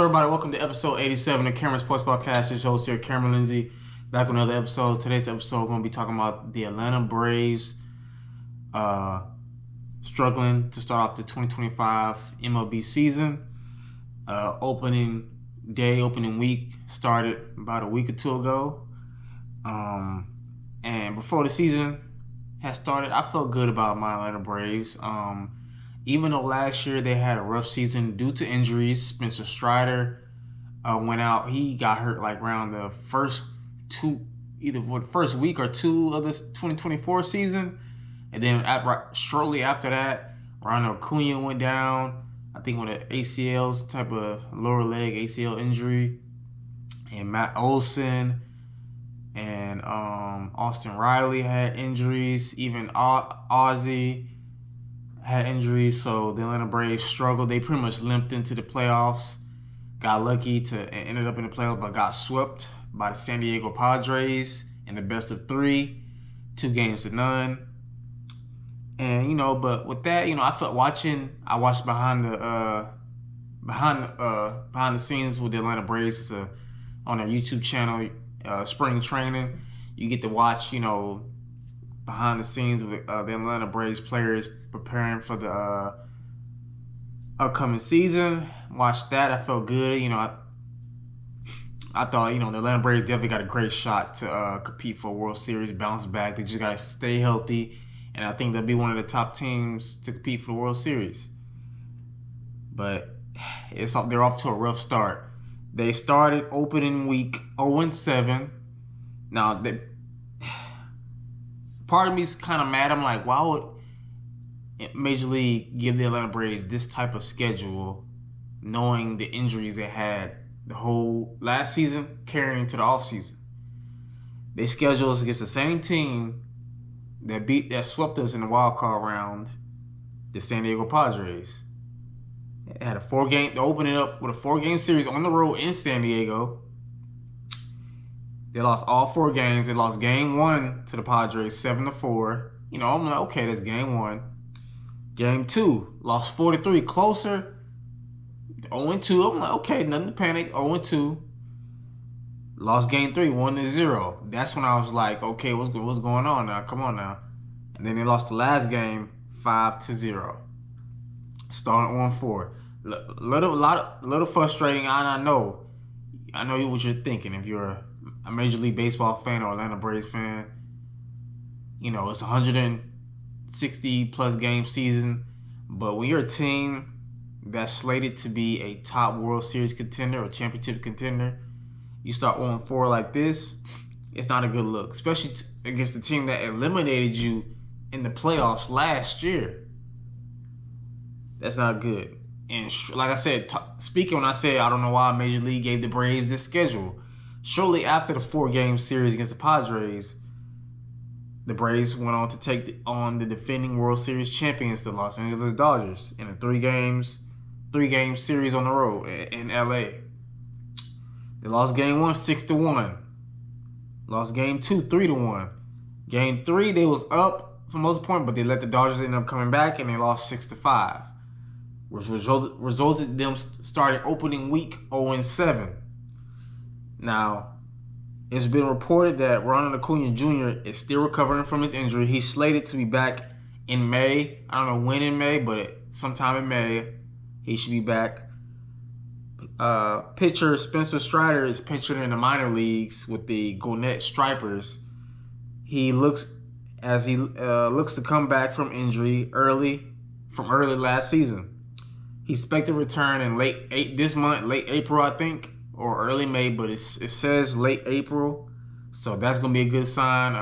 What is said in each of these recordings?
Everybody, welcome to episode 87 of Cameron Sports Podcast. This host here, Cameron Lindsay, back with another episode. Today's episode, we're going to be talking about the Atlanta Braves struggling to start off the 2025 MLB season. Opening week started about a week or two ago. And before the season had started, I felt good about my Atlanta Braves. Even though last year they had a rough season due to injuries, Spencer Strider went out. He got hurt like around the first week or two of this 2024 season. And then shortly after that, Ronald Acuña went down, I think with an ACL, type of lower leg ACL injury. And Matt Olson and Austin Riley had injuries. Even Ozzy had injuries, so the Atlanta Braves struggled. They pretty much limped into the playoffs. Got lucky to ended up in the playoffs, but got swept by the San Diego Padres in the best of 3, 2-0. And but with that, I watched behind the scenes with the Atlanta Braves. It's on their YouTube channel, Spring Training. You get to watch, behind the scenes of the Atlanta Braves players preparing for the upcoming season. Watched that. I felt good. I thought, the Atlanta Braves definitely got a great shot to compete for a World Series, bounce back. They just got to stay healthy. And I think they'll be one of the top teams to compete for the World Series. But they're off to a rough start. They started opening week 0-7. Now, part of me is kind of mad. I'm like, why would Major League give the Atlanta Braves this type of schedule, knowing the injuries they had the whole last season carrying into the offseason? They schedule us against the same team that swept us in the wild card round, the San Diego Padres. They had they opened it up with a 4-game series on the road in San Diego. They lost all 4 games. They lost game 1 to the Padres, 7-4. I'm like, okay, that's game 1. Game 2, lost 4-3, closer, 0-2. I'm like, okay, nothing to panic, 0-2. Lost game 3, 1-0. That's when I was like, okay, what's going on now? Come on now. And then they lost the last game, 5-0. Starting 1-4. Little frustrating. I know what you're thinking. If you're a Major League Baseball fan or Atlanta Braves fan, it's 160 plus game season. But when you're a team that's slated to be a top World Series contender or championship contender, you start 0-4 like this, it's not a good look, especially against the team that eliminated you in the playoffs last year. That's not good. And like I said, when I said I don't know why Major League gave the Braves this schedule. Shortly after the 4-game series against the Padres, the Braves went on to take on the defending World Series champions, the Los Angeles Dodgers, in a 3-game series on the road in LA. They lost game 1, 6-1. Lost game 2, 3-1. Game 3, they was up for most point, but they let the Dodgers end up coming back, and they lost 6-5, which resulted them starting opening week 0-7. Now, it's been reported that Ronald Acuña Jr. is still recovering from his injury. He's slated to be back in May. I don't know when in May, but sometime in May, he should be back. Pitcher Spencer Strider is pitching in the minor leagues with the Gwinnett Stripers. He looks to come back from injury early last season. He's expected to return in late April, I think, or early May, but it says late April, so that's gonna be a good sign.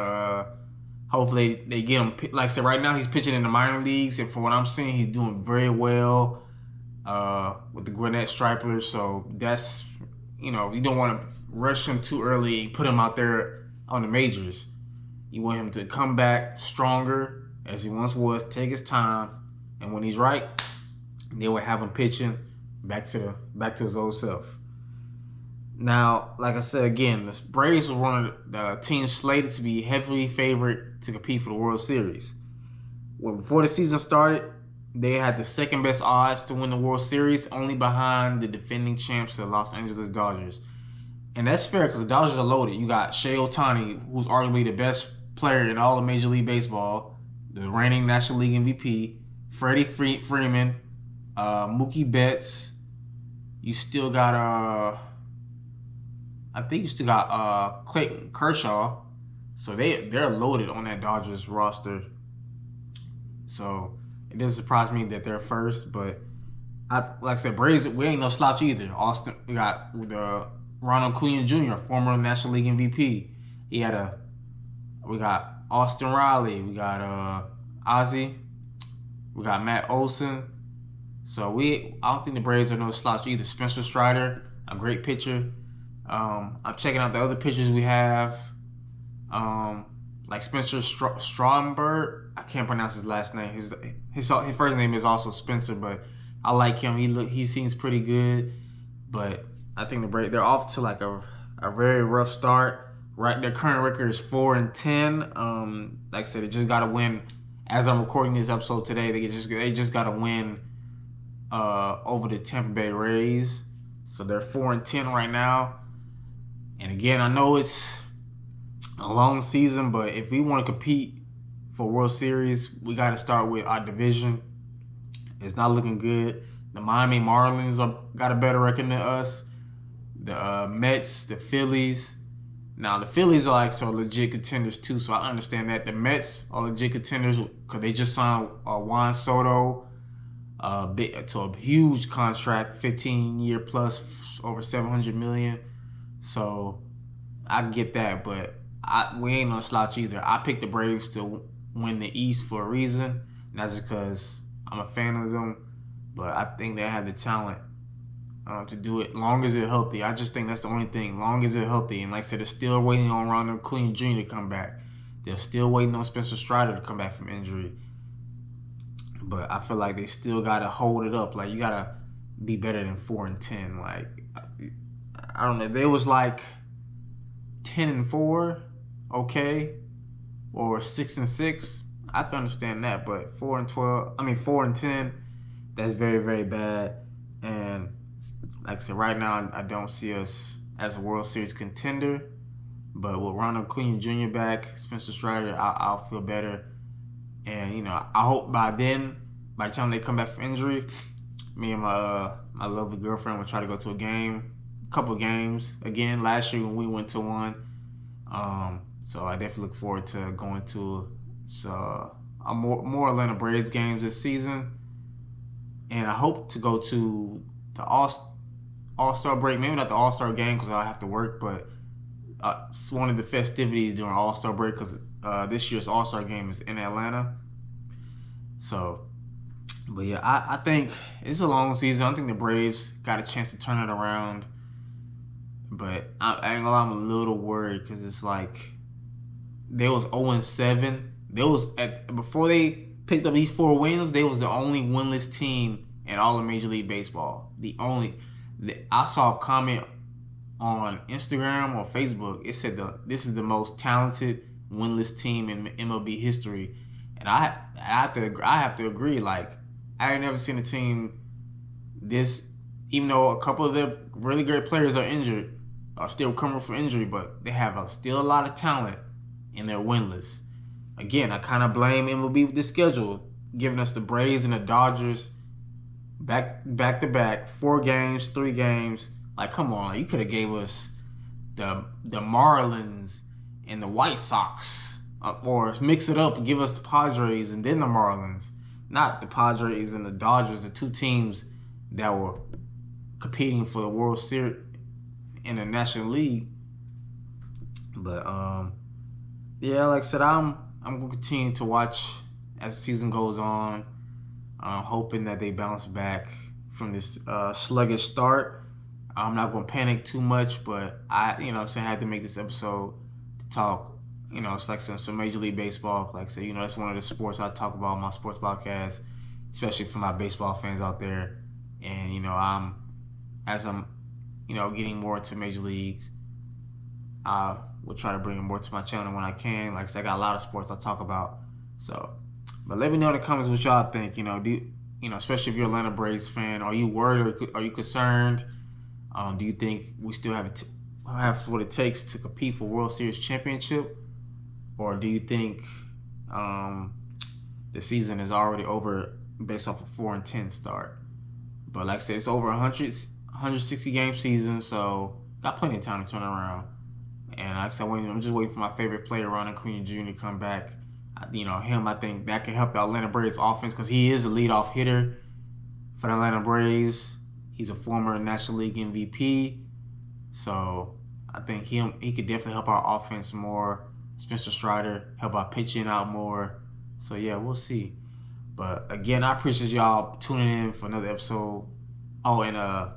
Hopefully they get him. Like I said, right now he's pitching in the minor leagues, and from what I'm seeing, he's doing very well with the Gwinnett Stripers. So that's, you don't want to rush him too early and put him out there on the majors. You want him to come back stronger as he once was, take his time, and when he's right, they will have him pitching back to his old self. Now, like I said again, the Braves were one of the teams slated to be heavily favored to compete for the World Series. Before the season started, they had the second best odds to win the World Series, only behind the defending champs, the Los Angeles Dodgers. And that's fair because the Dodgers are loaded. You got Shohei Ohtani, who's arguably the best player in all of Major League Baseball, the reigning National League MVP, Freddie Freeman, Mookie Betts. You still got I think you still got Clayton Kershaw. So they're loaded on that Dodgers roster. So it doesn't surprise me that they're first, but like I said, Braves, we ain't no slouch either. Austin, we got the Ronald Acuña Jr., former National League MVP. We got Austin Riley, we got Ozzie, we got Matt Olson. So I don't think the Braves are no slouch either. Spencer Strider, a great pitcher. I'm checking out the other pitchers we have. Like Spencer Stromberg. I can't pronounce his last name. His first name is also Spencer, but I like him. He seems pretty good, but I think the Braves, they're off to like a very rough start. Right, their current record is 4-10. Like I said, they just got to win. As I'm recording this episode today, they just got to win over the Tampa Bay Rays. So they're 4-10 right now. And again, I know it's a long season, but if we want to compete for World Series, we got to start with our division. It's not looking good. The Miami Marlins got a better record than us. The Mets, the Phillies. Now, the Phillies are like so legit contenders too, so I understand that. The Mets are legit contenders because they just signed Juan Soto to a huge contract, 15-year plus, over $700 million. So I get that, but we ain't no slouch either. I picked the Braves to win the East for a reason, not just because I'm a fan of them, but I think they have the talent to do it long as they're healthy. I just think that's the only thing, long as they're healthy. And like I said, they're still waiting on Ronald Acuña Jr. to come back. They're still waiting on Spencer Strider to come back from injury. But I feel like they still got to hold it up. Like, you got to be better than 4-10. Like, I don't know. If they was like 10-4, okay, or 6-6, I can understand that. But 4-10, that's very, very bad. And like I said, right now I don't see us as a World Series contender. But with Ronald Acuña Jr. back, Spencer Strider, I'll feel better. And I hope by the time they come back from injury, me and my lovely girlfriend will try to go to a couple games again. Last year when we went to one, so I definitely look forward to going to more Atlanta Braves games this season, and I hope to go to the All-Star break. Maybe not the All-Star game because I'll have to work, but it's one of the festivities during All-Star break because this year's All-Star game is in Atlanta. So, but yeah, I think it's a long season. I think the Braves got a chance to turn it around. But I ain't gonna lie, I'm a little worried because it's like they was 0-7. Before they picked up these 4 wins, they was the only winless team in all of Major League Baseball. I saw a comment on Instagram or Facebook. It said this is the most talented winless team in MLB history, and I have to agree. Like, I ain't never seen a team this, even though a couple of their really great players are injured, are still coming from injury, but they have still a lot of talent and they're winless. Again, I kind of blame MLB with the schedule, giving us the Braves and the Dodgers back to back, 4 games, 3 games. Like, come on, you could have gave us the Marlins and the White Sox, or mix it up and give us the Padres and then the Marlins. Not the Padres and the Dodgers, the 2 teams that were competing for the World Series in the National League. But yeah, like I said, I'm gonna continue to watch as the season goes on. Hoping that they bounce back from this sluggish start. I'm not gonna panic too much, but I had to make this episode to talk. It's like some Major League Baseball. Like I said, that's one of the sports I talk about on my sports podcast, especially for my baseball fans out there. And I'm getting more into Major Leagues, I will try to bring it more to my channel when I can. Like I said, I got a lot of sports I talk about. So, but let me know in the comments what y'all think. especially if you're a Atlanta Braves fan, are you worried or are you concerned? Do you think we still have what it takes to compete for World Series championship, or do you think the season is already over based off a 4-10 start? But like I said, it's over 160 game season, so got plenty of time to turn around. And like I said, I'm just waiting for my favorite player, Ronald Acuña Jr. to come back. I think that can help the Atlanta Braves offense because he is a leadoff hitter for the Atlanta Braves. He's a former National League MVP. So I think he could definitely help our offense more. Spencer Strider help our pitching out more. So yeah, we'll see. But again, I appreciate y'all tuning in for another episode. Oh, and I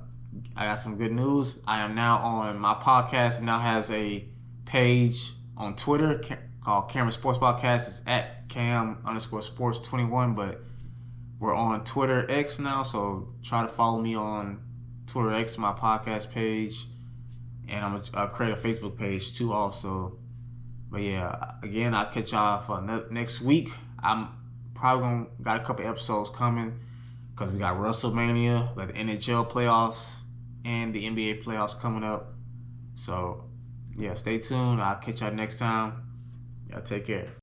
got some good news. I am now on my podcast. Now has a page on Twitter called Cameron Sports Podcast. It's at Cam_Sports21, but we're on Twitter X now, so try to follow me on Twitter X, my podcast page, and I'm gonna create a Facebook page too also. But yeah, again, I'll catch y'all for next week. I'm probably got a couple episodes coming because we got WrestleMania, we got the NHL playoffs, and the NBA playoffs coming up. So yeah, stay tuned. I'll catch y'all next time. Y'all take care.